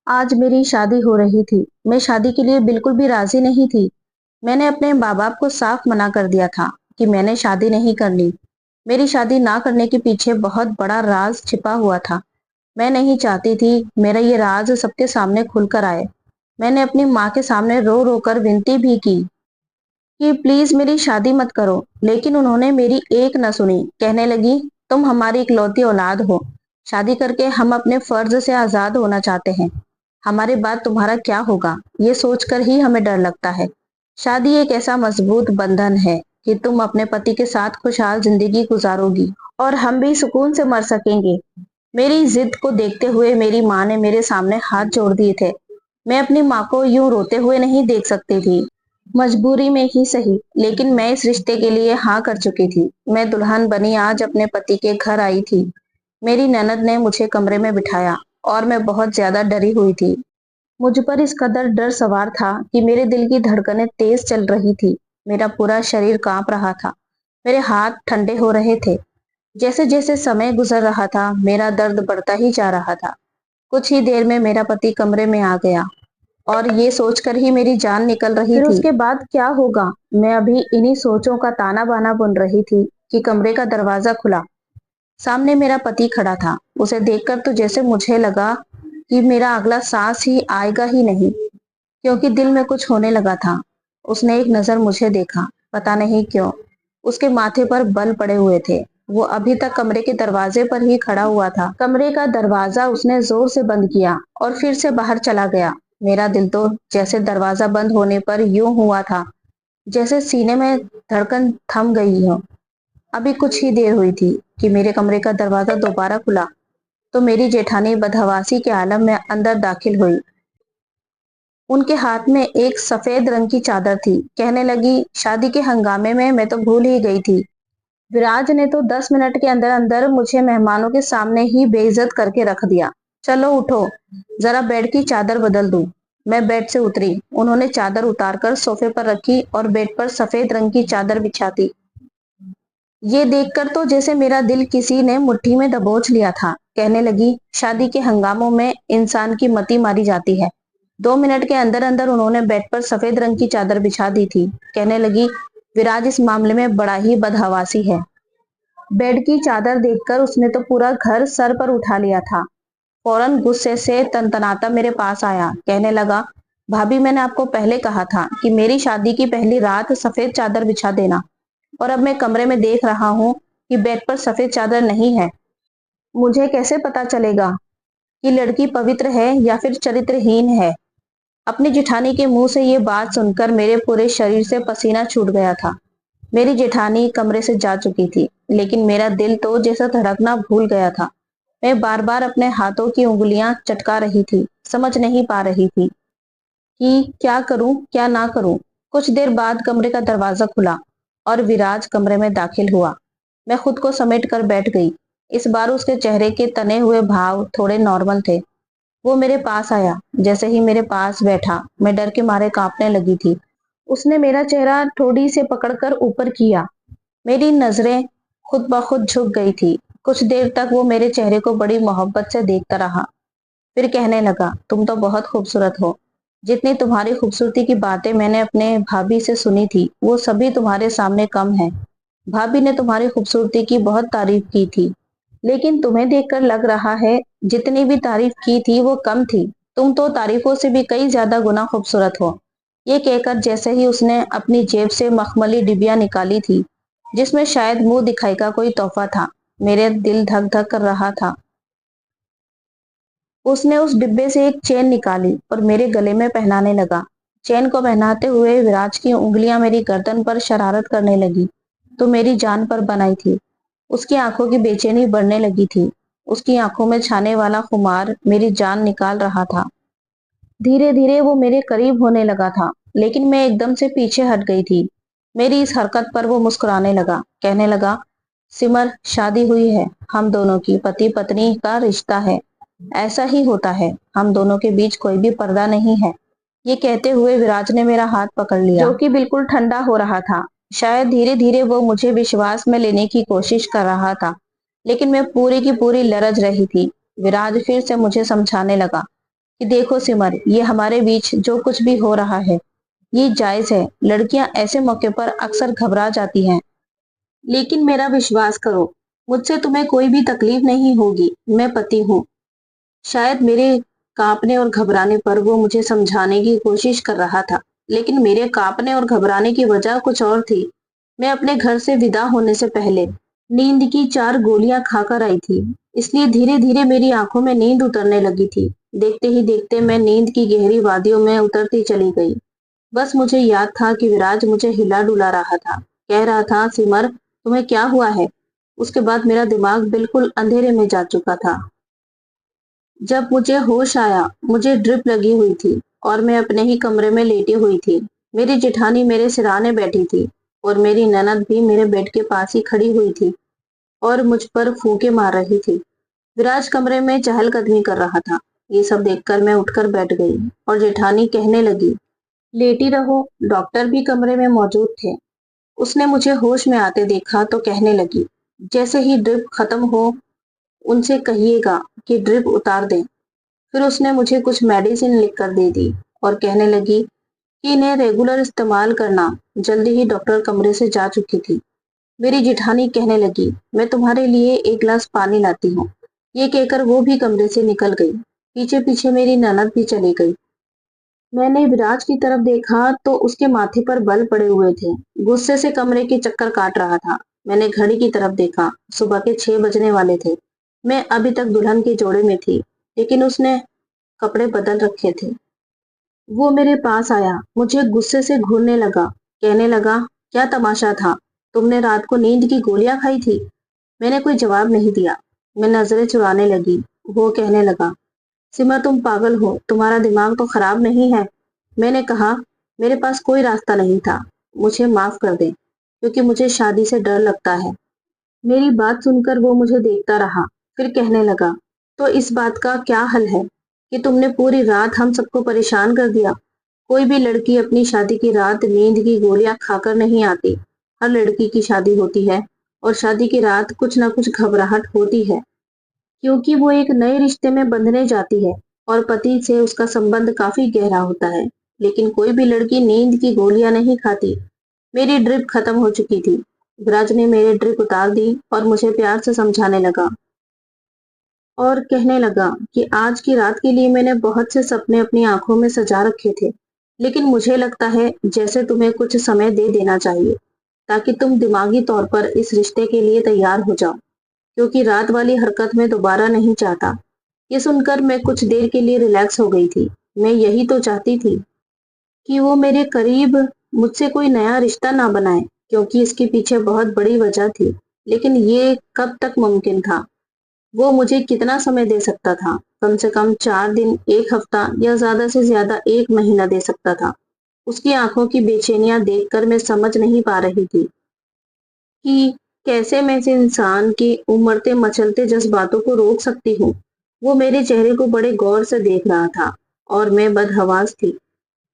आज मेरी शादी हो रही थी। मैं शादी के लिए बिल्कुल भी राजी नहीं थी। मैंने अपने माँ बाप को साफ मना कर दिया था कि मैंने शादी नहीं करनी। मेरी शादी ना करने के पीछे बहुत बड़ा राज छिपा हुआ था। मैं नहीं चाहती थी मेरा ये राज सबके सामने खुलकर आए। मैंने अपनी माँ के सामने रो रो कर विनती भी की कि प्लीज मेरी शादी मत करो, लेकिन उन्होंने मेरी एक न सुनी। कहने लगी, तुम हमारी इकलौती औलाद हो। शादी करके हम अपने फर्ज से आजाद होना चाहते हैं। हमारे बाद तुम्हारा क्या होगा, ये सोचकर ही हमें डर लगता है। शादी एक ऐसा मजबूत बंधन है कि तुम अपने पति के साथ खुशहाल जिंदगी गुजारोगी और हम भी सुकून से मर सकेंगे। मेरी जिद को देखते हुए मेरी माँ ने मेरे सामने हाथ जोड़ दिए थे। मैं अपनी माँ को यूं रोते हुए नहीं देख सकती थी। मजबूरी में ही सही, लेकिन मैं इस रिश्ते के लिए हाँ कर चुकी थी। मैं दुल्हन बनी आज अपने पति के घर आई थी। मेरी ननद ने मुझे कमरे में बिठाया और मैं बहुत ज्यादा डरी हुई थी। मुझ पर इस कदर डर सवार था कि मेरे दिल की धड़कनें तेज चल रही थी। मेरा पूरा शरीर कांप रहा था। मेरे हाथ ठंडे हो रहे थे। जैसे जैसे समय गुजर रहा था मेरा दर्द बढ़ता ही जा रहा था। कुछ ही देर में मेरा पति कमरे में आ गया और ये सोचकर ही मेरी जान निकल रही फिर थी। उसके बाद क्या होगा, मैं अभी इन्हीं सोचों का ताना बाना बुन रही थी कि कमरे का दरवाजा खुला। सामने मेरा पति खड़ा था। उसे देखकर तो जैसे मुझे लगा कि मेरा अगला सांस ही आएगा ही नहीं, क्योंकि दिल में कुछ होने लगा था। उसने एक नजर मुझे देखा। पता नहीं क्यों उसके माथे पर बल पड़े हुए थे। वो अभी तक कमरे के दरवाजे पर ही खड़ा हुआ था। कमरे का दरवाजा उसने जोर से बंद किया और फिर से बाहर चला गया। मेरा दिल तो जैसे दरवाजा बंद होने पर यूं हुआ था जैसे सीने में धड़कन थम गई हो। अभी कुछ ही देर हुई थी कि मेरे कमरे का दरवाजा दोबारा खुला तो मेरी जेठानी बदहवासी के आलम में अंदर दाखिल हुई। उनके हाथ में एक सफेद रंग की चादर थी। कहने लगी, शादी के हंगामे में मैं तो भूल ही गई थी। विराज ने तो 10 मिनट के अंदर अंदर मुझे मेहमानों के सामने ही बेइज्जत करके रख दिया। चलो उठो, जरा बेड की चादर बदल दूं। मैं बेड से उतरी। उन्होंने चादर उतारकर सोफे पर रखी और बेड पर सफेद रंग की चादर बिछा दी। ये देखकर तो जैसे मेरा दिल किसी ने मुट्ठी में दबोच लिया था। कहने लगी, शादी के हंगामों में इंसान की मति मारी जाती है। 2 मिनट के अंदर अंदर उन्होंने बेड पर सफेद रंग की चादर बिछा दी थी। कहने लगी, विराज इस मामले में बड़ा ही बदहवासी है। बेड की चादर देखकर उसने तो पूरा घर सर पर उठा लिया था। फौरन गुस्से से तनतनाता मेरे पास आया। कहने लगा, भाभी मैंने आपको पहले कहा था कि मेरी शादी की पहली रात सफेद चादर बिछा देना, और अब मैं कमरे में देख रहा हूँ कि बेड पर सफेद चादर नहीं है। मुझे कैसे पता चलेगा कि लड़की पवित्र है या फिर चरित्रहीन है। अपनी जेठानी के मुंह से ये बात सुनकर मेरे पूरे शरीर से पसीना छूट गया था। मेरी जेठानी कमरे से जा चुकी थी, लेकिन मेरा दिल तो जैसा धड़कना भूल गया था। मैं बार बार अपने हाथों की उंगलियां चटका रही थी। समझ नहीं पा रही थी कि क्या करूं क्या ना करूं। कुछ देर बाद कमरे का दरवाजा खुला और विराज कमरे में दाखिल हुआ। मैं खुद को समेट कर बैठ गई। इस बार उसके चेहरे के तने हुए भाव थोड़े नॉर्मल थे। वो मेरे पास आया। जैसे ही मेरे पास बैठा मैं डर के मारे कांपने लगी थी। उसने मेरा चेहरा ठोड़ी से पकड़कर ऊपर किया। मेरी नजरें खुद ब खुद झुक गई थी। कुछ देर तक वो मेरे चेहरे को बड़ी मोहब्बत से देखता रहा। फिर कहने लगा, तुम तो बहुत खूबसूरत हो। जितनी तुम्हारी खूबसूरती की बातें मैंने अपने भाभी से सुनी थी वो सभी तुम्हारे सामने कम है। भाभी ने तुम्हारी खूबसूरती की बहुत तारीफ की थी, लेकिन तुम्हें देखकर लग रहा है जितनी भी तारीफ की थी वो कम थी। तुम तो तारीफों से भी कई ज्यादा गुना खूबसूरत हो। ये कहकर जैसे ही उसने अपनी जेब से मखमली डिबिया निकाली थी जिसमें शायद मुंह दिखाई का कोई तोहफा था, मेरे दिल धक धक कर रहा था। उसने उस डिब्बे से एक चेन निकाली और मेरे गले में पहनाने लगा। चेन को पहनाते हुए विराज की उंगलियां मेरी गर्दन पर शरारत करने लगी तो मेरी जान पर बनाई थी। उसकी आंखों की बेचैनी बढ़ने लगी थी। उसकी आंखों में छाने वाला खुमार मेरी जान निकाल रहा था। धीरे धीरे वो मेरे करीब होने लगा था, लेकिन मैं एकदम से पीछे हट गई थी। मेरी इस हरकत पर वो मुस्कुराने लगा। कहने लगा, सिमर शादी हुई है, हम दोनों की पति पत्नी का रिश्ता है। ऐसा ही होता है, हम दोनों के बीच कोई भी पर्दा नहीं है। ये कहते हुए विराज ने मेरा हाथ पकड़ लिया, जो कि बिल्कुल ठंडा हो रहा था। शायद धीरे धीरे वो मुझे विश्वास में लेने की कोशिश कर रहा था, लेकिन मैं पूरी की पूरी लरज रही थी। विराज फिर से मुझे समझाने लगा, کہ دیکھو سمر، یہ ہمارے بیچ جو کچھ بھی ہو رہا ہے یہ جائز ہے۔ لڑکیاں ایسے موقع پر اکثر گھبرا جاتی ہیں، لیکن میرا وشواس کرو، مجھ سے تمہیں کوئی بھی تکلیف نہیں ہوگی، میں پتی ہوں۔ شاید میرے کانپنے اور گھبرانے پر وہ مجھے سمجھانے کی کوشش کر رہا تھا، لیکن میرے کانپنے اور گھبرانے کی وجہ کچھ اور تھی۔ میں اپنے گھر سے ودا ہونے سے پہلے نیند کی 4 گولیاں کھا کر آئی تھی، اس لیے دھیرے دھیرے میری آنکھوں میں نیند اترنے لگی تھی۔ دیکھتے ہی دیکھتے میں نیند کی گہری وادیوں میں اترتی چلی گئی۔ بس مجھے یاد تھا کہ وراج مجھے ہلا ڈلا رہا تھا، کہہ رہا تھا، سمر تمہیں کیا ہوا ہے؟ اس کے بعد میرا دماغ بالکل اندھیرے میں جا چکا تھا۔ جب مجھے ہوش آیا، مجھے ڈرپ لگی ہوئی تھی اور میں اپنے ہی کمرے میں لیٹی ہوئی تھی۔ میری جٹھانی میرے سرانے بیٹھی تھی اور میری نند بھی میرے بیڈ کے پاس ہی کھڑی ہوئی تھی اور مجھ پر پھونکے مار رہی تھی۔ وراج کمرے میں چہل قدمی کر رہا تھا۔ یہ سب دیکھ کر میں اٹھ کر بیٹھ گئی اور جیٹھانی کہنے لگی، لیٹی رہو۔ ڈاکٹر بھی کمرے میں موجود تھے۔ اس نے مجھے ہوش میں آتے دیکھا تو کہنے لگی، جیسے ہی ڈرپ ختم ہو ان سے کہیے گا کہ ڈرپ اتار دیں۔ پھر اس نے مجھے کچھ میڈیسن لکھ کر دے دی اور کہنے لگی کہ انہیں ریگولر استعمال کرنا۔ جلدی ہی ڈاکٹر کمرے سے جا چکی تھی۔ میری جیٹھانی کہنے لگی، میں تمہارے لیے ایک گلاس پانی لاتی ہوں۔ یہ کہہ کر وہ بھی کمرے سے نکل گئی۔ پیچھے پیچھے میری نند بھی چلی گئی۔ میں نے وراج کی طرف دیکھا تو اس کے ماتھے پر بل پڑے ہوئے تھے، غصے سے کمرے کے چکر کاٹ رہا تھا۔ میں نے گھڑی کی طرف دیکھا، صبح کے 6 بجنے والے تھے۔ میں ابھی تک دلہن کے جوڑے میں تھی، لیکن اس نے کپڑے بدل رکھے تھے۔ وہ میرے پاس آیا، مجھے غصے سے گھورنے لگا، کہنے لگا، کیا تماشا تھا؟ تم نے رات کو نیند کی گولیاں کھائی تھی؟ میں نے کوئی جواب نہیں دیا۔ میں نظریں چرانے لگی۔ وہ کہنے لگا، سمر تم پاگل ہو، تمہارا دماغ تو خراب نہیں ہے۔ میں نے کہا، میرے پاس کوئی راستہ نہیں تھا، مجھے معاف کر دیں، کیونکہ مجھے شادی سے ڈر لگتا ہے۔ میری بات سن کر وہ مجھے دیکھتا رہا، پھر کہنے لگا، تو اس بات کا کیا حل ہے کہ تم نے پوری رات ہم سب کو پریشان کر دیا؟ کوئی بھی لڑکی اپنی شادی کی رات نیند کی گولیاں کھا کر نہیں آتی۔ ہر لڑکی کی شادی ہوتی ہے اور شادی کی رات کچھ نہ کچھ گھبراہٹ ہوتی ہے، کیونکہ وہ ایک نئے رشتے میں بندھنے جاتی ہے اور پتی سے اس کا سمبند کافی گہرا ہوتا ہے۔ لیکن کوئی بھی لڑکی نیند کی گولیاں نہیں کھاتی۔ میری ڈرپ ختم ہو چکی تھی۔ وراج نے میری ڈرپ اتار دی اور مجھے پیار سے سمجھانے لگا اور کہنے لگا کہ آج کی رات کے لیے میں نے بہت سے سپنے اپنی آنکھوں میں سجا رکھے تھے، لیکن مجھے لگتا ہے جیسے تمہیں کچھ سمے دے دینا چاہیے تاکہ تم دماغی طور پر اس رشتے کے لیے تیار ہو جاؤ، کیونکہ رات والی حرکت میں دوبارہ نہیں چاہتا۔ یہ سن کر میں کچھ دیر کے لیے ریلیکس ہو گئی تھی۔ میں یہی تو چاہتی تھی کہ وہ میرے قریب مجھ سے کوئی نیا رشتہ نہ بنائے، کیونکہ اس کے پیچھے بہت بڑی وجہ تھی، لیکن یہ کب تک ممکن تھا؟ وہ مجھے کتنا سمے دے سکتا تھا؟ کم سے کم 4 دن، 1 ہفتہ یا زیادہ سے زیادہ 1 مہینہ دے سکتا تھا۔ اس کی آنکھوں کی بے چینیاں دیکھ کر میں سمجھ نہیں پا رہی تھی کہ کیسے میں اس انسان کے امڑتے مچلتے جذباتوں کو روک سکتی ہوں۔ وہ میرے چہرے کو بڑے غور سے دیکھ رہا تھا اور میں بدحواس تھی۔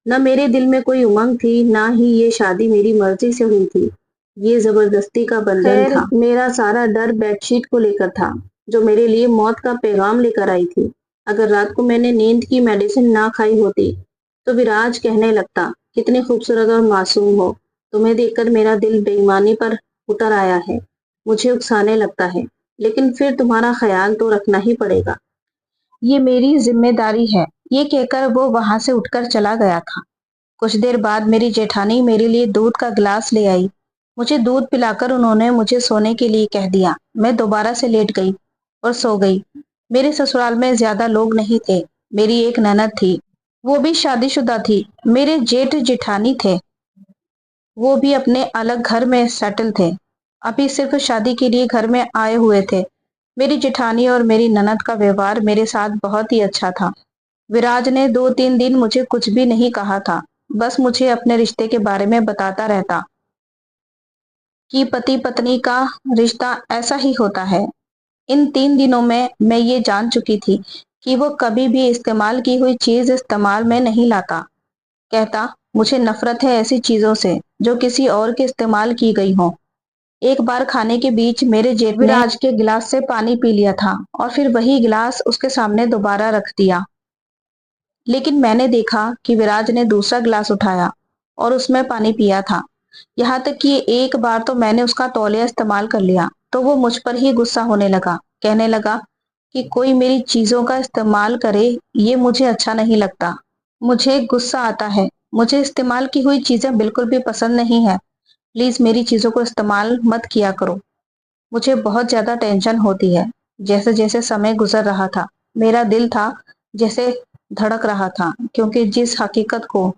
نہ میرے دل میں کوئی امنگ تھی، نہ ہی یہ شادی میری مرضی سے ہوئی تھی۔ یہ زبردستی کا بندھن تھا۔ میرا سارا ڈر بیڈ شیٹ کو لے کر تھا، جو میرے لیے موت کا پیغام لے کر آئی تھی۔ اگر رات کو میں نے نیند کی میڈیسن نہ کھائی ہوتی تو وراج کہنے لگتا، کتنی خوبصورت اور معصوم ہو، تمہیں دیکھ کر میرا دل بے ایمانی پر اتر آیا ہے، مجھے اکسانے لگتا ہے، لیکن پھر تمہارا خیال تو رکھنا ہی پڑے گا۔ یہ میری ذمہ داری ہے۔ یہ کہہ کر وہ وہاں سے اٹھ کر چلا گیا تھا۔ کچھ دیر بعد میری جیٹھانی میرے لیے دودھ کا گلاس لے آئی۔ مجھے دودھ پلا کر انہوں نے مجھے سونے کے لیے کہہ دیا۔ میں دوبارہ سے لیٹ گئی اور سو گئی۔ میرے سسرال میں زیادہ لوگ نہیں تھے۔ میری ایک نند تھی، وہ بھی شادی شدہ تھی۔ میرے جیٹھ جیٹھانی تھے، وہ بھی اپنے الگ گھر میں سیٹل تھے، ابھی صرف شادی کے لیے گھر میں آئے ہوئے تھے۔ میری جیٹھانی اور میری نند کا ویوہار میرے ساتھ بہت ہی اچھا تھا۔ وراج نے 2-3 دن مجھے کچھ بھی نہیں کہا تھا، بس مجھے اپنے رشتے کے بارے میں بتاتا رہتا کہ پتی پتنی کا رشتہ ایسا ہی ہوتا ہے۔ ان 3 دنوں میں یہ جان چکی تھی کہ وہ کبھی بھی استعمال کی ہوئی چیز استعمال میں نہیں لاتا۔ کہتا، مجھے نفرت ہے ایسی چیزوں سے جو کسی اور کے استعمال کی گئی ہوں۔ ایک بار کھانے کے بیچ میرے جیٹھ نے وراج کے گلاس سے پانی پی لیا تھا اور پھر وہی گلاس اس کے سامنے دوبارہ رکھ دیا۔ लेकिन मैंने देखा कि विराज ने दूसरा गिलास उठाया और उसमें पानी पिया था। यहाँ तक कि एक बार तो मैंने उसका तौलिया इस्तेमाल कर लिया तो वो मुझ पर ही गुस्सा होने लगा। कहने लगा कि कोई मेरी चीजों का इस्तेमाल करे, ये मुझे अच्छा नहीं लगता। मुझे गुस्सा आता है। मुझे इस्तेमाल की हुई चीजें बिल्कुल भी पसंद नहीं है। प्लीज मेरी चीजों को इस्तेमाल मत किया करो। मुझे बहुत ज्यादा टेंशन होती है। जैसे जैसे समय गुजर रहा था, मेरा दिल था जैसे धड़क रहा था, क्योंकि जिस हकीकत को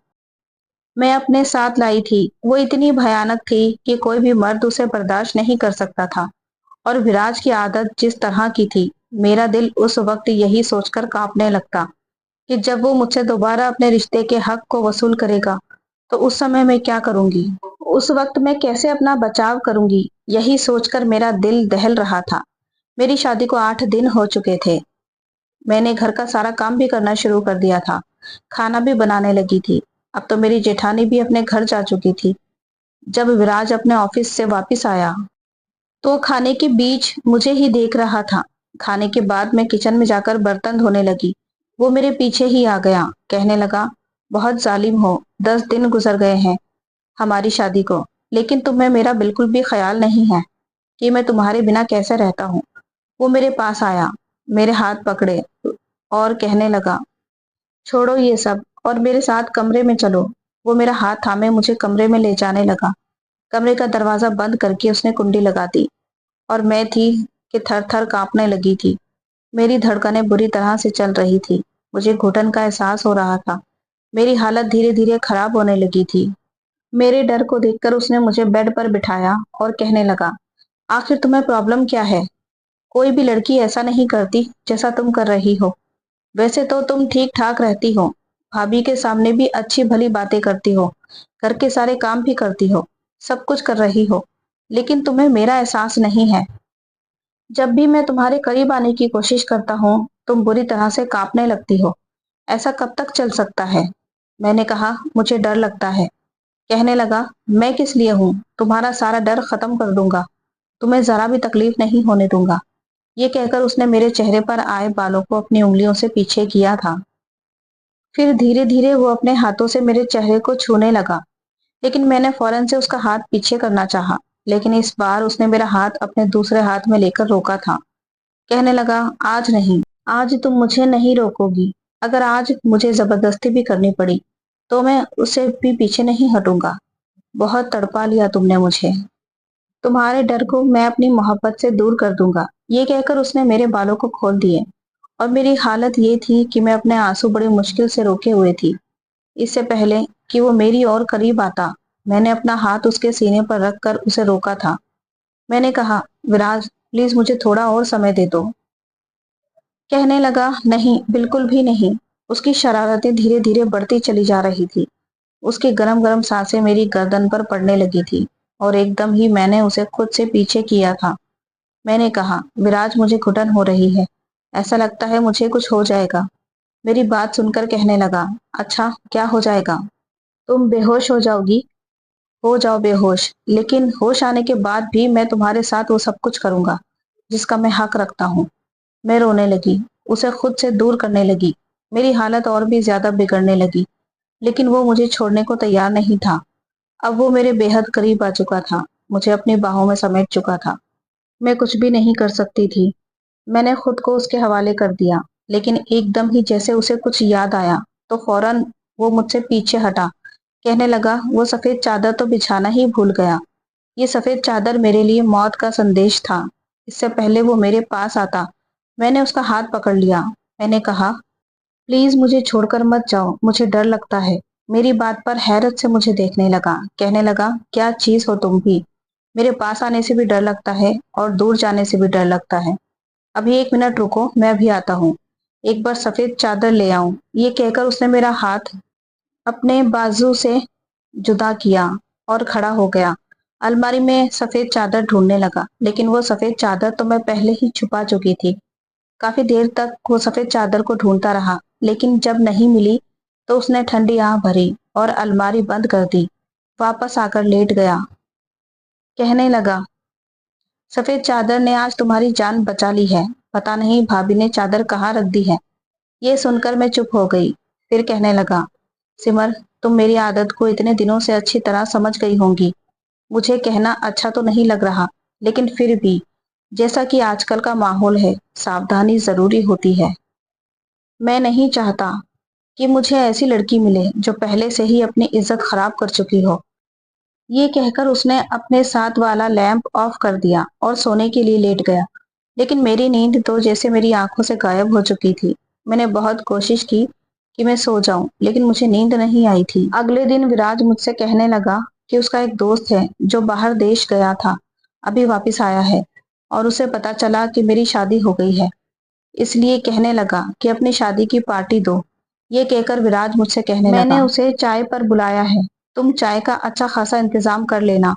मैं अपने साथ लाई थी वो इतनी भयानक थी कि कोई भी मर्द उसे बर्दाश्त नहीं कर सकता था। और विराज की आदत जिस तरह की थी, मेरा दिल उस वक्त यही सोचकर कांपने लगता कि जब वो मुझसे दोबारा अपने रिश्ते के हक को वसूल करेगा तो उस समय मैं क्या करूंगी। उस वक्त मैं कैसे अपना बचाव करूंगी, यही सोचकर मेरा दिल दहल रहा था। मेरी शादी को 8 दिन हो चुके थे। मैंने घर का सारा काम भी करना शुरू कर दिया था। खाना भी बनाने लगी थी। अब तो मेरी जेठानी भी अपने घर जा चुकी थी। जब विराज अपने ऑफिस से वापस आया तो खाने के बीच मुझे ही देख रहा था। खाने के बाद मैं किचन में जाकर बर्तन धोने लगी। वो मेरे पीछे ही आ गया। कहने लगा, बहुत जालिम हो, 10 दिन गुजर गए हैं हमारी शादी को, लेकिन तुम्हें मेरा बिल्कुल भी ख्याल नहीं है कि मैं तुम्हारे बिना कैसे रहता हूँ। वो मेरे पास आया, मेरे हाथ पकड़े और कहने लगा, छोड़ो ये सब और मेरे साथ कमरे में चलो। वो मेरा हाथ थामे मुझे कमरे में ले जाने लगा। कमरे का दरवाजा बंद करके उसने कुंडी लगा दी और मैं थी कि थर थर कांपने लगी थी। मेरी धड़कनें बुरी तरह से चल रही थी। मुझे घुटन का एहसास हो रहा था। मेरी हालत धीरे धीरे खराब होने लगी थी। मेरे डर को देखकर उसने मुझे बेड पर बिठाया और कहने लगा, आखिर तुम्हें प्रॉब्लम क्या है? कोई भी लड़की ऐसा नहीं करती जैसा तुम कर रही हो। वैसे तो तुम ठीक ठाक रहती हो, भाभी के सामने भी अच्छी भली बातें करती हो, घर के सारे काम भी करती हो, सब कुछ कर रही हो, लेकिन तुम्हें मेरा एहसास नहीं है। जब भी मैं तुम्हारे करीब आने की कोशिश करता हूँ तुम बुरी तरह से कांपने लगती हो। ऐसा कब तक चल सकता है? मैंने कहा, मुझे डर लगता है। कहने लगा, मैं किस लिए हूँ? तुम्हारा सारा डर खत्म कर दूंगा। तुम्हें जरा भी तकलीफ नहीं होने दूंगा। ये कहकर उसने मेरे चेहरे पर आए बालों को अपनी उंगलियों से पीछे किया था। फिर धीरे धीरे वो अपने हाथों से मेरे चेहरे को छूने लगा, लेकिन मैंने फौरन से उसका हाथ पीछे करना चाहा। लेकिन इस बार उसने मेरा हाथ अपने दूसरे हाथ में लेकर रोका था। कहने लगा, आज नहीं, आज तुम मुझे नहीं रोकोगी। अगर आज मुझे जबरदस्ती भी करनी पड़ी तो मैं उससे भी पीछे नहीं हटूंगा। बहुत तड़पा लिया तुमने मुझे। तुम्हारे डर को मैं अपनी मोहब्बत से दूर कर दूंगा। ये कहकर उसने मेरे बालों को खोल दिए और मेरी हालत ये थी कि मैं अपने आंसू बड़ी मुश्किल से रोके हुए थी। इससे पहले कि वो मेरी और करीब आता, मैंने अपना हाथ उसके सीने पर रखकर उसे रोका था। मैंने कहा, विराज प्लीज मुझे थोड़ा और समय दे दो। कहने लगा, नहीं, बिल्कुल भी नहीं। उसकी शरारतें धीरे धीरे बढ़ती चली जा रही थी। उसकी गरम गरम सांसें मेरी गर्दन पर पड़ने लगी थी और एकदम ही मैंने उसे खुद से पीछे किया था। मैंने कहा, विराज मुझे घुटन हो रही है, ऐसा लगता है मुझे कुछ हो जाएगा। मेरी बात सुनकर कहने लगा, अच्छा क्या हो जाएगा? तुम बेहोश हो जाओगी। हो जाओ बेहोश, लेकिन होश आने के बाद भी मैं तुम्हारे साथ वो सब कुछ करूंगा जिसका मैं हक रखता हूँ। मैं रोने लगी, उसे खुद से दूर करने लगी। मेरी हालत और भी ज्यादा बिगड़ने लगी, लेकिन वो मुझे छोड़ने को तैयार नहीं था। अब वो मेरे बेहद करीब आ चुका था, मुझे अपनी बाहों में समेट चुका था। मैं कुछ भी नहीं कर सकती थी। मैंने खुद को उसके हवाले कर दिया, लेकिन एकदम ही जैसे उसे कुछ याद आया तो फौरन वो मुझसे पीछे हटा। कहने लगा, वो सफेद चादर तो बिछाना ही भूल गया। ये सफेद चादर मेरे लिए मौत का संदेश था। इससे पहले वो मेरे पास आता, मैंने उसका हाथ पकड़ लिया। मैंने कहा, प्लीज मुझे छोड़कर मत जाओ, मुझे डर लगता है। मेरी बात पर हैरत से मुझे देखने लगा। कहने लगा, क्या चीज हो तुम भी? मेरे पास आने से भी डर लगता है और दूर जाने से भी डर लगता है। अभी 1 मिनट रुको, मैं अभी आता हूँ। एक बार सफेद चादर ले आऊं। ये कहकर उसने मेरा हाथ अपने बाजू से जुदा किया और खड़ा हो गया। अलमारी में सफेद चादर ढूंढने लगा, लेकिन वो सफेद चादर तो मैं पहले ही छुपा चुकी थी। काफी देर तक वो सफेद चादर को ढूंढता रहा, लेकिन जब नहीं मिली तो उसने ठंडी आह भरी और अलमारी बंद कर दी। वापस आकर लेट गया। कहने लगा, सफेद चादर ने आज तुम्हारी जान बचा ली है। पता नहीं भाभी ने चादर कहाँ रख दी है। ये सुनकर मैं चुप हो गई। پھر کہنے لگا، سمر تم میری عادت کو اتنے دنوں سے اچھی طرح سمجھ گئی ہوں گی۔ مجھے کہنا اچھا تو نہیں لگ رہا، لیکن پھر بھی جیسا کہ آج کل کا ماحول ہے، ساودھانی ضروری ہوتی ہے۔ میں نہیں چاہتا کہ مجھے ایسی لڑکی ملے جو پہلے سے ہی اپنی عزت خراب کر چکی ہو۔ یہ کہہ کر اس نے اپنے ساتھ والا لیمپ آف کر دیا اور سونے کے لیے لیٹ گیا، لیکن میری نیند تو جیسے میری آنکھوں سے غائب ہو چکی تھی۔ میں نے بہت کوشش کی کہ میں سو جاؤں، لیکن مجھے نیند نہیں آئی تھی۔ اگلے دن وراج مجھ سے کہنے لگا کہ اس کا ایک دوست ہے جو باہر دیش گیا تھا، ابھی واپس آیا ہے اور اسے پتا چلا کہ میری شادی ہو گئی ہے، اس لیے کہنے لگا کہ اپنی شادی کی پارٹی دو۔ یہ کہہ کر وراج مجھ سے کہنے لگا، میں نے اسے چائے پر بلایا ہے، تم چائے کا اچھا خاصا انتظام کر لینا۔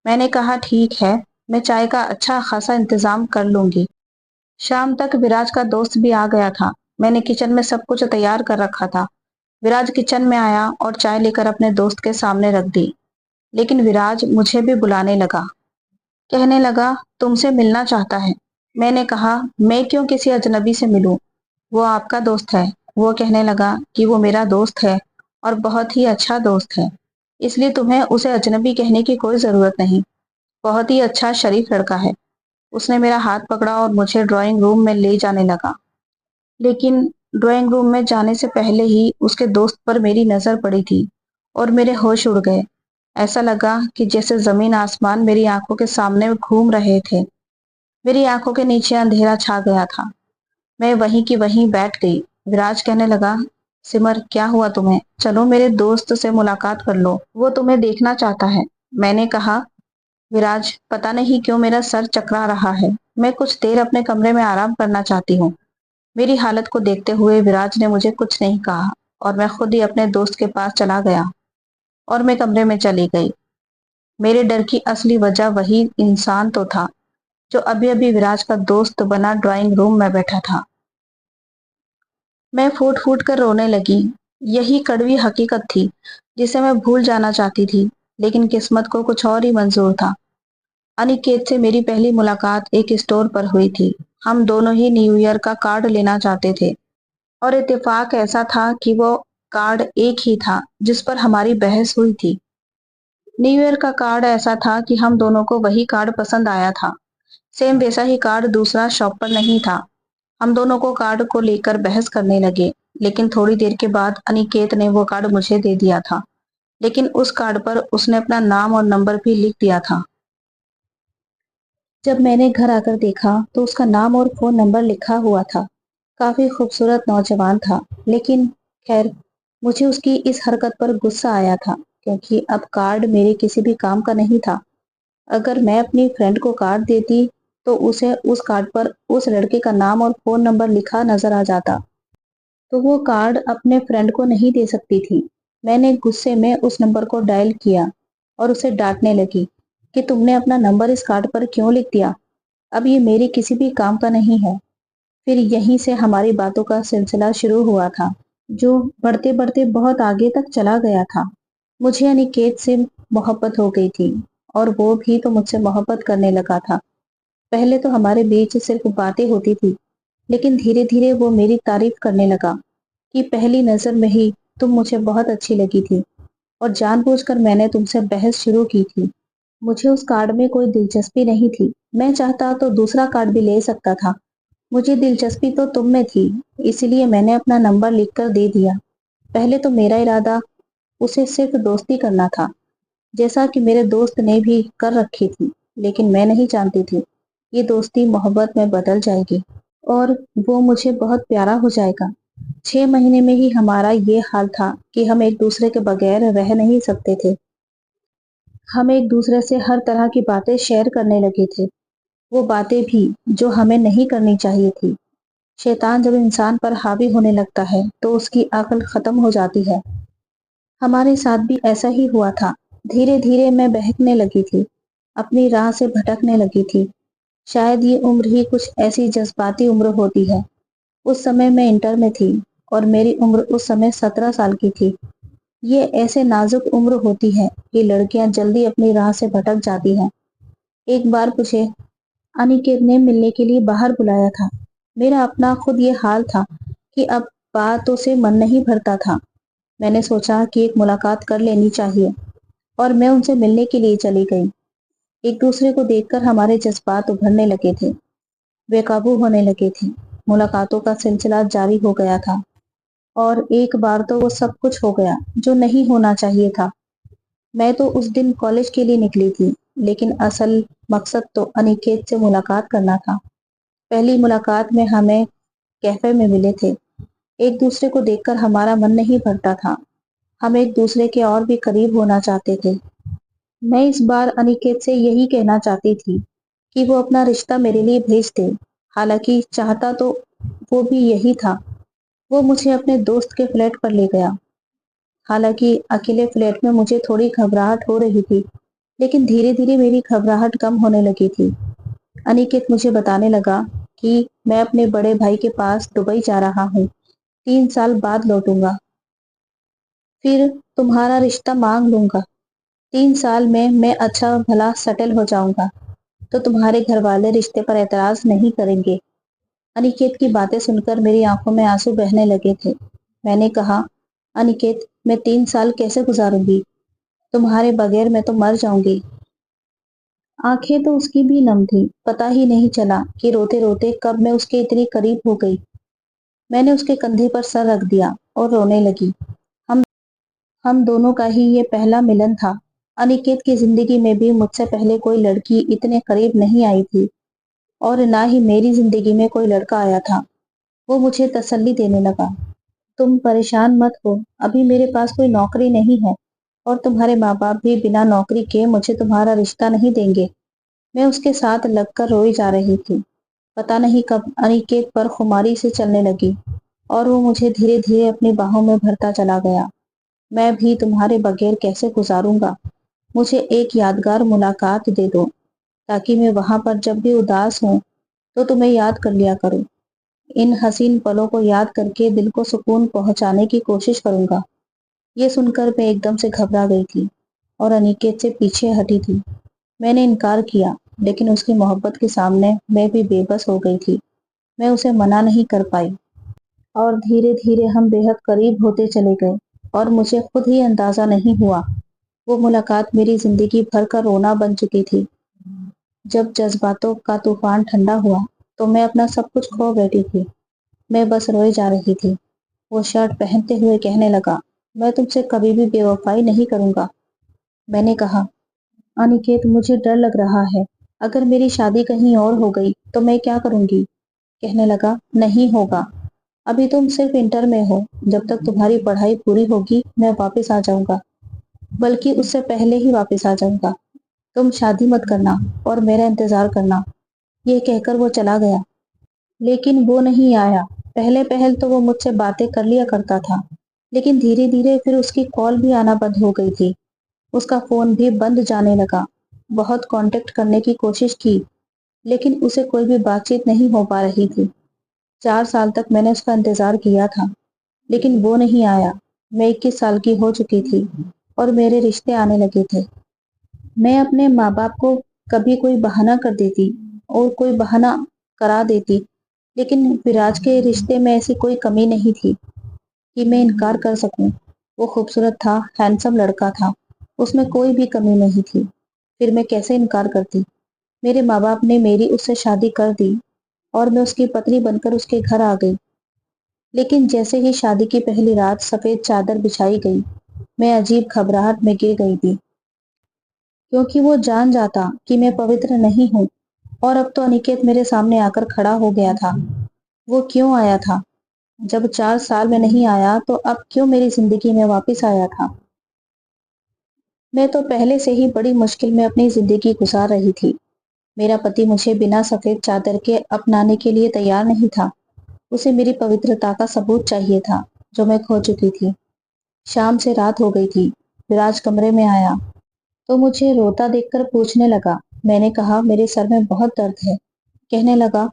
میں نے کہا ٹھیک ہے، میں چائے کا اچھا خاصا انتظام کر لوں گی۔ شام تک وراج کا دوست بھی آ گیا تھا۔ میں نے کچن میں سب کچھ تیار کر رکھا تھا۔ وراج کچن میں آیا اور چائے لے کر اپنے دوست کے سامنے رکھ دی، لیکن وراج مجھے بھی بلانے لگا۔ کہنے لگا تم سے ملنا چاہتا ہے۔ میں نے کہا میں کیوں کسی اجنبی سے ملوں، وہ آپ کا دوست ہے۔ وہ کہنے لگا کہ وہ میرا دوست ہے اور بہت ہی اچھا دوست ہے، اس لیے تمہیں اسے اجنبی کہنے کی کوئی ضرورت نہیں، بہت ہی اچھا شریف لڑکا ہے۔ اس نے میرا ہاتھ پکڑا اور مجھے ڈرائنگ روم میں لے جانے لگا، لیکن ڈرائنگ روم میں جانے سے پہلے ہی اس کے دوست پر میری نظر پڑی تھی اور میرے ہوش اڑ گئے۔ ایسا لگا کہ جیسے زمین آسمان میری آنکھوں کے سامنے گھوم رہے تھے۔ میری آنکھوں کے نیچے اندھیرا چھا گیا تھا۔ میں وہیں کی وہیں بیٹھ گئی۔ وراج کہنے لگا، سمر کیا ہوا تمہیں؟ چلو میرے دوست سے ملاقات کر لو، وہ تمہیں دیکھنا چاہتا ہے۔ میں نے کہا، وراج پتہ نہیں کیوں میرا سر چکرا رہا ہے، میں کچھ دیر اپنے کمرے میں آرام کرنا چاہتی ہوں۔ میری حالت کو دیکھتے ہوئے وراج نے مجھے کچھ نہیں کہا اور میں خود ہی اپنے دوست کے پاس چلا گیا اور میں کمرے میں چلی گئی۔ میرے ڈر کی اصلی وجہ وہی انسان تو تھا جو ابھی ابھی وراج کا دوست بنا ڈرائنگ روم میں بیٹھا تھا۔ میں پھوٹ پھوٹ کر رونے لگی۔ یہی کڑوی حقیقت تھی جسے میں بھول جانا چاہتی تھی، لیکن قسمت کو کچھ اور ہی منظور تھا۔ انیکیت سے میری پہلی ملاقات ایک اسٹور پر ہوئی تھی۔ ہم دونوں ہی نیو ایئر کا کارڈ لینا چاہتے تھے اور اتفاق ایسا تھا کہ وہ کارڈ ایک ہی تھا جس پر ہماری بحث ہوئی تھی۔ نیو ایئر کا کارڈ ایسا تھا کہ ہم دونوں کو وہی کارڈ پسند آیا تھا۔ سیم ویسا ہی کارڈ دوسرا شاپ پر نہیں تھا۔ ہم دونوں کو کارڈ کو لے کر بحث کرنے لگے، لیکن تھوڑی دیر کے بعد انیکیت نے وہ کارڈ مجھے دے دیا تھا، لیکن اس کارڈ پر اس نے اپنا نام اور نمبر بھی لکھ دیا تھا۔ جب میں نے گھر آ کر دیکھا تو اس کا نام اور فون نمبر لکھا ہوا تھا۔ کافی خوبصورت نوجوان تھا، لیکن خیر مجھے اس کی اس حرکت پر غصہ آیا تھا کیونکہ اب کارڈ میرے کسی بھی کام کا نہیں تھا۔ اگر میں اپنی فرینڈ کو کارڈ دیتی تو اسے اس کارڈ پر اس لڑکے کا نام اور فون نمبر لکھا نظر آ جاتا، تو وہ کارڈ اپنے فرینڈ کو نہیں دے سکتی تھی۔ میں نے غصے میں اس نمبر کو ڈائل کیا اور اسے ڈانٹنے لگی کہ تم نے اپنا نمبر اس کارڈ پر کیوں لکھ دیا؟ اب یہ میری کسی بھی کام کا نہیں ہے۔ پھر یہیں سے ہماری باتوں کا سلسلہ شروع ہوا تھا، جو بڑھتے بڑھتے بہت آگے تک چلا گیا تھا۔ مجھے انیکیت سے محبت ہو گئی تھی اور وہ بھی تو مجھ سے محبت کرنے لگا تھا۔ پہلے تو ہمارے بیچ صرف باتیں ہوتی تھی، لیکن دھیرے دھیرے وہ میری تعریف کرنے لگا کہ پہلی نظر میں ہی تم مجھے بہت اچھی لگی تھی اور جان بوجھ کر میں نے تم سے بحث شروع کی تھی۔ مجھے اس کارڈ میں کوئی دلچسپی نہیں تھی، میں چاہتا تو دوسرا کارڈ بھی لے سکتا تھا، مجھے دلچسپی تو تم میں تھی، اس لیے میں نے اپنا نمبر لکھ کر دے دیا۔ پہلے تو میرا ارادہ اسے صرف دوستی کرنا تھا، جیسا کہ میرے دوست نے بھی کر رکھی تھی، لیکن میں نہیں جانتی تھی یہ دوستی محبت میں بدل جائے گی اور وہ مجھے بہت پیارا ہو جائے گا۔ 6 مہینے میں ہی ہمارا یہ حال تھا کہ ہم ایک دوسرے کے بغیر رہ نہیں سکتے تھے۔ ہم ایک دوسرے سے ہر طرح کی باتیں شیئر کرنے لگے تھے، وہ باتیں بھی جو ہمیں نہیں کرنی چاہیے تھی۔ شیطان جب انسان پر حاوی ہونے لگتا ہے تو اس کی عقل ختم ہو جاتی ہے۔ ہمارے ساتھ بھی ایسا ہی ہوا تھا۔ دھیرے دھیرے میں بہکنے لگی تھی، اپنی راہ سے بھٹکنے لگی تھی۔ شاید یہ عمر ہی کچھ ایسی جذباتی عمر ہوتی ہے۔ اس سمے میں انٹر میں تھی اور میری عمر اس سمے 17 سال کی تھی۔ یہ ایسے نازک عمر ہوتی ہے کہ لڑکیاں جلدی اپنی راہ سے بھٹک جاتی ہیں۔ ایک بار مجھے انیکیت نے ملنے کے لیے باہر بلایا تھا۔ میرا اپنا خود یہ حال تھا کہ اب बातों से मन नहीं भरता था। मैंने सोचा कि एक मुलाकात कर लेनी चाहिए और मैं उनसे मिलने के लिए चली गई। एक दूसरे को देखकर हमारे जज्बात उभरने लगे थे, बेकाबू होने लगे थे। मुलाकातों का सिलसिला जारी हो गया था और एक बार तो वो सब कुछ हो गया जो नहीं होना चाहिए था। मैं तो उस दिन कॉलेज के लिए निकली थी, लेकिन असल मकसद तो अनिकेत से मुलाकात करना था। पहली मुलाकात में हमें कैफे में मिले थे। एक दूसरे को देखकर हमारा मन नहीं भरता था। हम एक दूसरे के और भी करीब होना चाहते थे। मैं इस बार अनिकेत से यही कहना चाहती थी कि वो अपना रिश्ता मेरे लिए भेज दे। हालांकि चाहता तो वो भी यही था। वो मुझे अपने दोस्त के फ्लैट पर ले गया। हालांकि अकेले फ्लैट में मुझे थोड़ी घबराहट हो रही थी, लेकिन धीरे धीरे मेरी घबराहट कम होने लगी थी। अनिकेत मुझे बताने लगा कि मैं अपने बड़े भाई के पास दुबई जा रहा हूँ, 3 साल बाद लौटूंगा, फिर तुम्हारा रिश्ता मांग लूंगा। 3 साल में मैं अच्छा भला सेटल हो जाऊंगा तो तुम्हारे घर वाले रिश्ते पर एतराज नहीं करेंगे। अनिकेत की बातें सुनकर मेरी आंखों में आंसू बहने लगे थे। मैंने कहा, अनिकेत, मैं 3 साल कैसे गुजारूंगी? तुम्हारे बगैर मैं तो मर जाऊंगी। आंखें तो उसकी भी नम थी। पता ही नहीं चला कि रोते रोते कब मैं उसके इतनी करीब हो गई। मैंने उसके कंधे पर सर रख दिया और रोने लगी। हम हम दोनों का ही ये पहला मिलन था। अनिकेत की जिंदगी में भी मुझसे पहले कोई लड़की इतने करीब नहीं आई थी और ना ही मेरी जिंदगी में कोई लड़का आया था। वो मुझे तसल्ली देने लगा। तुम परेशान मत हो, अभी मेरे पास कोई नौकरी नहीं है और तुम्हारे माँ बाप भी बिना नौकरी के मुझे तुम्हारा रिश्ता नहीं देंगे। मैं उसके साथ लगकर रोई जा रही थी। पता नहीं कब अनिकेत पर खुमारी से चलने लगी और वो मुझे धीरे धीरे अपनी बाहों में भरता चला गया। मैं भी तुम्हारे बगैर कैसे गुजारूंगा? मुझे एक यादगार मुलाकात दे दो ताकि मैं वहां पर जब भी उदास हूँ तो तुम्हें याद कर लिया करूं। इन हसीन पलों को याद करके दिल को सुकून पहुंचाने की कोशिश करूंगा। ये सुनकर मैं एकदम से घबरा गई थी और अनिकेत से पीछे हटी थी। मैंने इनकार किया, लेकिन उसकी मोहब्बत के सामने मैं भी बेबस हो गई थी। मैं उसे मना नहीं कर पाई और धीरे धीरे हम बेहद करीब होते चले गए और मुझे खुद ही अंदाजा नहीं हुआ वो मुलाकात मेरी जिंदगी भर का रोना बन चुकी थी। जब जज्बातों का तूफान ठंडा हुआ तो मैं अपना सब कुछ खो बैठी थी। मैं बस रोए जा रही थी। वो शर्ट पहनते हुए कहने लगा, मैं तुमसे कभी भी बेवफाई नहीं करूंगा। मैंने कहा, अनिकेत, मुझे डर लग रहा है। अगर मेरी शादी कहीं और हो गई तो मैं क्या करूंगी? कहने लगा, नहीं होगा। अभी तुम सिर्फ इंटर में हो। जब तक तुम्हारी पढ़ाई पूरी होगी मैं वापस आ जाऊंगा, बल्कि उससे पहले ही वापस आ जाऊंगा। तुम शादी मत करना और मेरा इंतजार करना। ये कहकर वो चला गया, लेकिन वो नहीं आया। पहले पहल तो वो मुझसे बातें कर लिया करता था, लेकिन धीरे धीरे फिर उसकी कॉल भी आना बंद हो गई थी। उसका फोन भी बंद जाने लगा। बहुत कांटेक्ट करने की कोशिश की, लेकिन उसे कोई भी बातचीत नहीं हो पा रही थी। 4 साल तक मैंने उसका इंतजार किया था, लेकिन वो नहीं आया। मैं 21 साल की हो चुकी थी और मेरे रिश्ते आने लगे थे। मैं अपने माँ बाप को कभी कोई बहाना कर देती और कोई बहाना करा देती, लेकिन विराज के रिश्ते में ऐसी कोई कमी नहीं थी कि मैं इनकार कर सकूं। वो खूबसूरत था, हैंडसम लड़का था, उसमें कोई भी कमी नहीं थी। फिर मैं कैसे इनकार करती? मेरे माँ बाप ने मेरी उससे शादी कर दी और मैं उसकी पत्नी बनकर उसके घर आ गई। लेकिन जैसे ही शादी की पहली रात सफेद चादर बिछाई गई, मैं अजीब घबराहट में गिर गई थी, क्योंकि वो जान जाता कि मैं पवित्र नहीं हूँ। और अब तो अनिकेत मेरे सामने आकर खड़ा हो गया था। वो क्यों आया था? जब 4 साल में नहीं आया तो अब क्यों मेरी जिंदगी में वापस आया था? मैं तो पहले से ही बड़ी मुश्किल में अपनी जिंदगी गुजार रही थी। मेरा पति मुझे बिना सफेद चादर के अपनाने के लिए तैयार नहीं था। उसे मेरी पवित्रता का सबूत चाहिए था, जो मैं खो चुकी थी। शाम से रात हो गई थी। विराज कमरे में आया तो मुझे रोता देखकर पूछने लगा। मैंने कहा, मेरे सर में बहुत दर्द है। कहने लगा,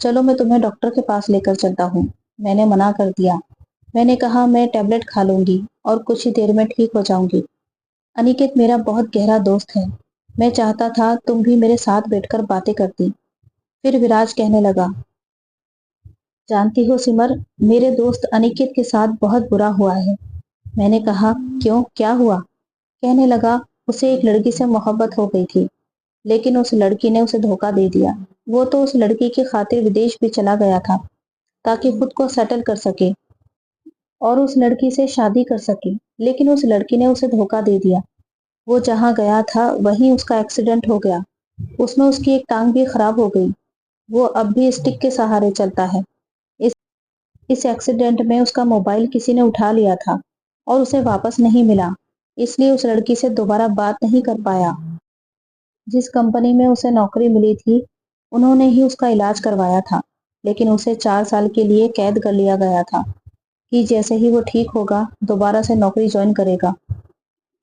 चलो मैं तुम्हें डॉक्टर के पास लेकर चलता हूँ। मैंने मना कर दिया। मैंने कहा, मैं टेबलेट खा लूंगी और कुछ ही देर में ठीक हो जाऊंगी। अनिकेत मेरा बहुत गहरा दोस्त है। मैं चाहता था तुम भी मेरे साथ बैठकर बातें करती। फिर विराज कहने लगा, जानती हो सिमर, मेरे दोस्त अनिकेत के साथ बहुत बुरा हुआ है। मैंने कहा, क्यों, क्या हुआ? कहने लगा, उसे एक लड़की से मोहब्बत हो गई थी, लेकिन उस लड़की ने उसे धोखा दे दिया। वो तो उस लड़की की खातिर विदेश भी चला गया था ताकि खुद को सेटल कर सके और उस लड़की से शादी कर सके, लेकिन उस लड़की ने उसे धोखा दे दिया। वो जहाँ गया था वहीं उसका एक्सीडेंट हो गया। उसमें उसकी एक टांग भी खराब हो गई। वो अब भी स्टिक के सहारे चलता है। इस इस एक्सीडेंट में उसका मोबाइल किसी ने उठा लिया था और उसे वापस नहीं मिला, इसलिए उस लड़की से दोबारा बात नहीं कर पाया। जिस कंपनी में उसे नौकरी मिली थी, उन्होंने ही उसका इलाज करवाया था, लेकिन उसे 4 साल के लिए कैद कर लिया गया था कि जैसे ही वो ठीक होगा दोबारा से नौकरी ज्वाइन करेगा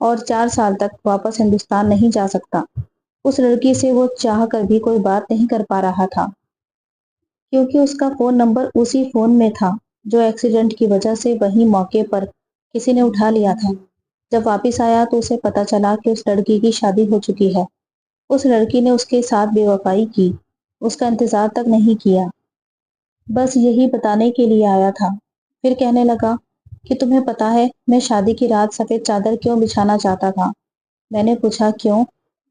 और 4 साल तक वापस हिंदुस्तान नहीं जा सकता। उस लड़की से वो चाह कर भी कोई बात नहीं कर पा रहा था, क्योंकि उसका फोन नंबर उसी फोन में था जो एक्सीडेंट की वजह से वहीं मौके पर किसी ने उठा लिया था। जब वापस आया तो उसे पता चला कि उस लड़की की शादी हो चुकी है। उस लड़की ने उसके साथ बेवफाई की, उसका इंतजार तक नहीं किया। बस यही बताने के लिए आया था। फिर कहने लगा कि तुम्हें पता है, मैं शादी की रात सफेद चादर क्यों बिछाना चाहता था? मैंने पूछा, क्यों?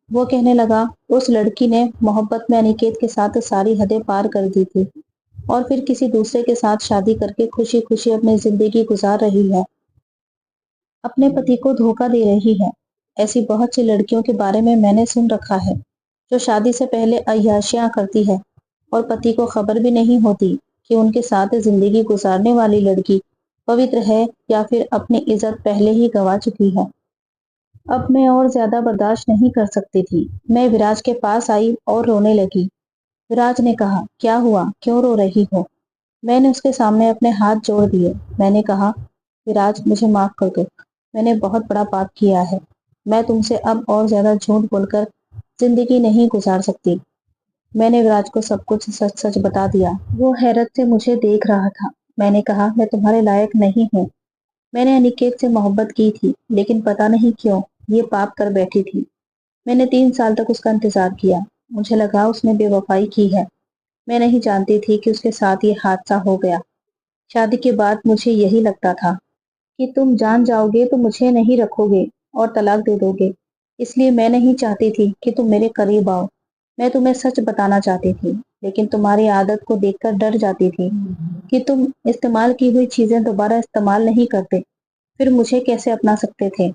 वो कहने लगा, उस लड़की ने मोहब्बत में अनिकेत के साथ सारी हदें पार कर दी थी और फिर किसी दूसरे के साथ शादी करके खुशी खुशी अपनी जिंदगी गुजार रही है, अपने पति को धोखा दे रही है। ऐसी बहुत सी लड़कियों के बारे में मैंने सुन रखा है जो शादी से पहले अय्याशियां करती है और पति को खबर भी नहीं होती कि उनके साथ जिंदगी गुजारने वाली लड़की पवित्र है या फिर अपनी इज्जत पहले ही गंवा चुकी है। अब मैं और ज्यादा बर्दाश्त नहीं कर सकती थी। मैं विराज के पास आई और रोने लगी। विराज ने कहा, क्या हुआ, क्यों रो रही हो? मैंने उसके सामने अपने हाथ जोड़ दिए। मैंने कहा, विराज, मुझे माफ कर दो। मैंने बहुत बड़ा पाप किया है। मैं तुमसे अब और ज्यादा झूठ बोलकर जिंदगी नहीं गुजार सकती। मैंने विराज को सब कुछ सच सच बता दिया। वो हैरत से मुझे देख रहा था। मैंने कहा, मैं तुम्हारे लायक नहीं हूँ। मैंने अनिकेत से मोहब्बत की थी, लेकिन पता नहीं क्यों ये पाप कर बैठी थी। मैंने 3 साल तक उसका इंतजार किया। मुझे लगा उसने बेवफाई की है। मैं नहीं जानती थी कि उसके साथ ये हादसा हो गया। शादी के बाद मुझे यही लगता था कि तुम जान जाओगे तो मुझे नहीं रखोगे और तलाक दे दोगे। इसलिए मैं नहीं चाहती थी कि तुम मेरे करीब आओ। मैं तुम्हें सच बताना चाहती थी, लेकिन तुम्हारी आदत को देखकर डर जाती थी कि तुम इस्तेमाल की हुई चीजें दोबारा इस्तेमाल नहीं करते, फिर मुझे कैसे अपना सकते थे।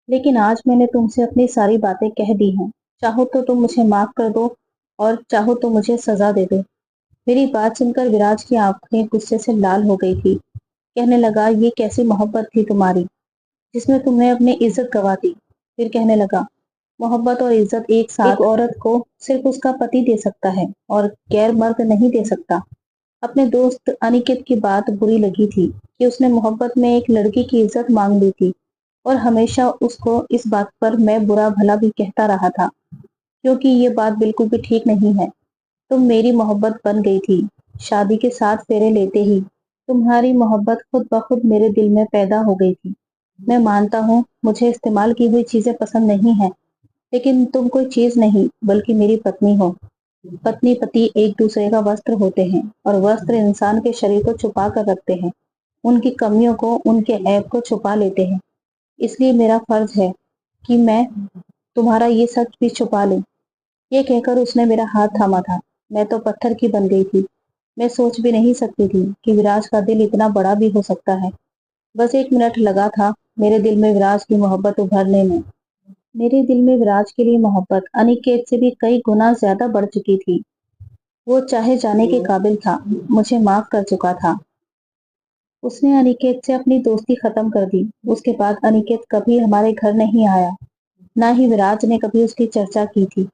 लेकिन आज मैंने तुमसे अपनी सारी बातें कह दी हैं। चाहो तो तुम मुझे माफ कर दो और चाहो तो मुझे सजा दे दो। मेरी बात सुनकर विराज की आंखें गुस्से से लाल हो गई थी। कहने लगा, ये कैसी मोहब्बत थी तुम्हारी जिसमें तुमने अपनी इज्जत गंवा दी? फिर कहने लगा, मोहब्बत और इज्जत एक साथ एक औरत को सिर्फ उसका पति दे सकता है और गैर मर्द नहीं दे सकता। अपने दोस्त अनिकेत की बात बुरी लगी थी कि उसने मोहब्बत में एक लड़की की इज्जत मांग ली थी और हमेशा उसको इस बात पर मैं बुरा भला भी कहता रहा था, क्योंकि ये बात बिल्कुल भी ठीक नहीं है। तुम मेरी मोहब्बत बन गई थी। शादी के 7 फेरे लेते ही तुम्हारी मोहब्बत खुद ब खुद मेरे दिल में पैदा हो गई थी। मैं मानता हूँ मुझे इस्तेमाल की हुई चीजें पसंद नहीं है, लेकिन तुम कोई चीज नहीं बल्कि मेरी पत्नी हो। पत्नी पति एक दूसरे का वस्त्र होते हैं और वस्त्र इंसान के शरीर को छुपा कर रखते हैं, उनकी कमियों को, उनके ऐब को छुपा लेते हैं। इसलिए मेरा फर्ज है कि मैं तुम्हारा ये सच भी छुपा लूं। ये कहकर उसने मेरा हाथ थामा था। मैं तो पत्थर की बन गई थी। मैं सोच भी नहीं सकती थी कि विराज का दिल इतना बड़ा भी हो सकता है। बस 1 मिनट लगा था मेरे दिल में विराज की मोहब्बत उभरने में। मेरे दिल में विराज के लिए मोहब्बत अनिकेत से भी कई गुना ज्यादा बढ़ चुकी थी। वो चाहे जाने के काबिल था, मुझे माफ कर चुका था। उसने अनिकेत से अपनी दोस्ती खत्म कर दी। उसके बाद अनिकेत कभी हमारे घर नहीं आया, ना ही विराज ने कभी उसकी चर्चा की थी।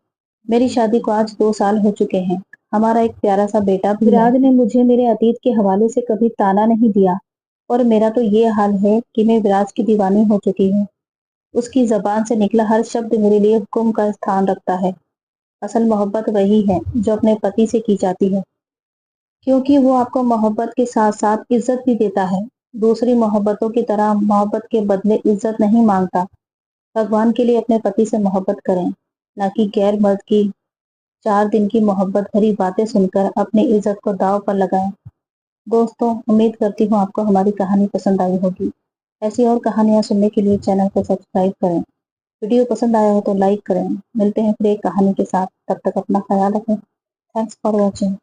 मेरी शादी को आज 2 साल हो चुके हैं। हमारा एक प्यारा सा बेटा भी है। विराज ने मुझे मेरे अतीत के हवाले से कभी ताना नहीं दिया और मेरा तो ये हाल है कि मैं विराज की दीवानी हो चुकी हूँ। उसकी जबान से निकला हर शब्द मेरे लिए हुक्म का स्थान रखता है। असल मोहब्बत वही है जो अपने पति से की जाती है, क्योंकि वो आपको मोहब्बत के साथ साथ इज्जत भी देता है। दूसरी मोहब्बतों की तरह मोहब्बत के बदले इज्जत नहीं मांगता। भगवान के लिए अपने पति से मोहब्बत करें, न कि गैर मर्द की 4 दिन की मोहब्बत भरी बातें सुनकर अपनी इज्जत को दांव पर लगाएं। دوستوں امید کرتی ہوں آپ کو ہماری کہانی پسند آئی ہوگی. ایسی اور کہانیاں سننے کے لیے چینل کو سبسکرائب کریں. ویڈیو پسند آیا ہو تو لائک کریں. ملتے ہیں پھر ایک کہانی کے ساتھ. تب تک اپنا خیال رکھیں. Thanks for watching.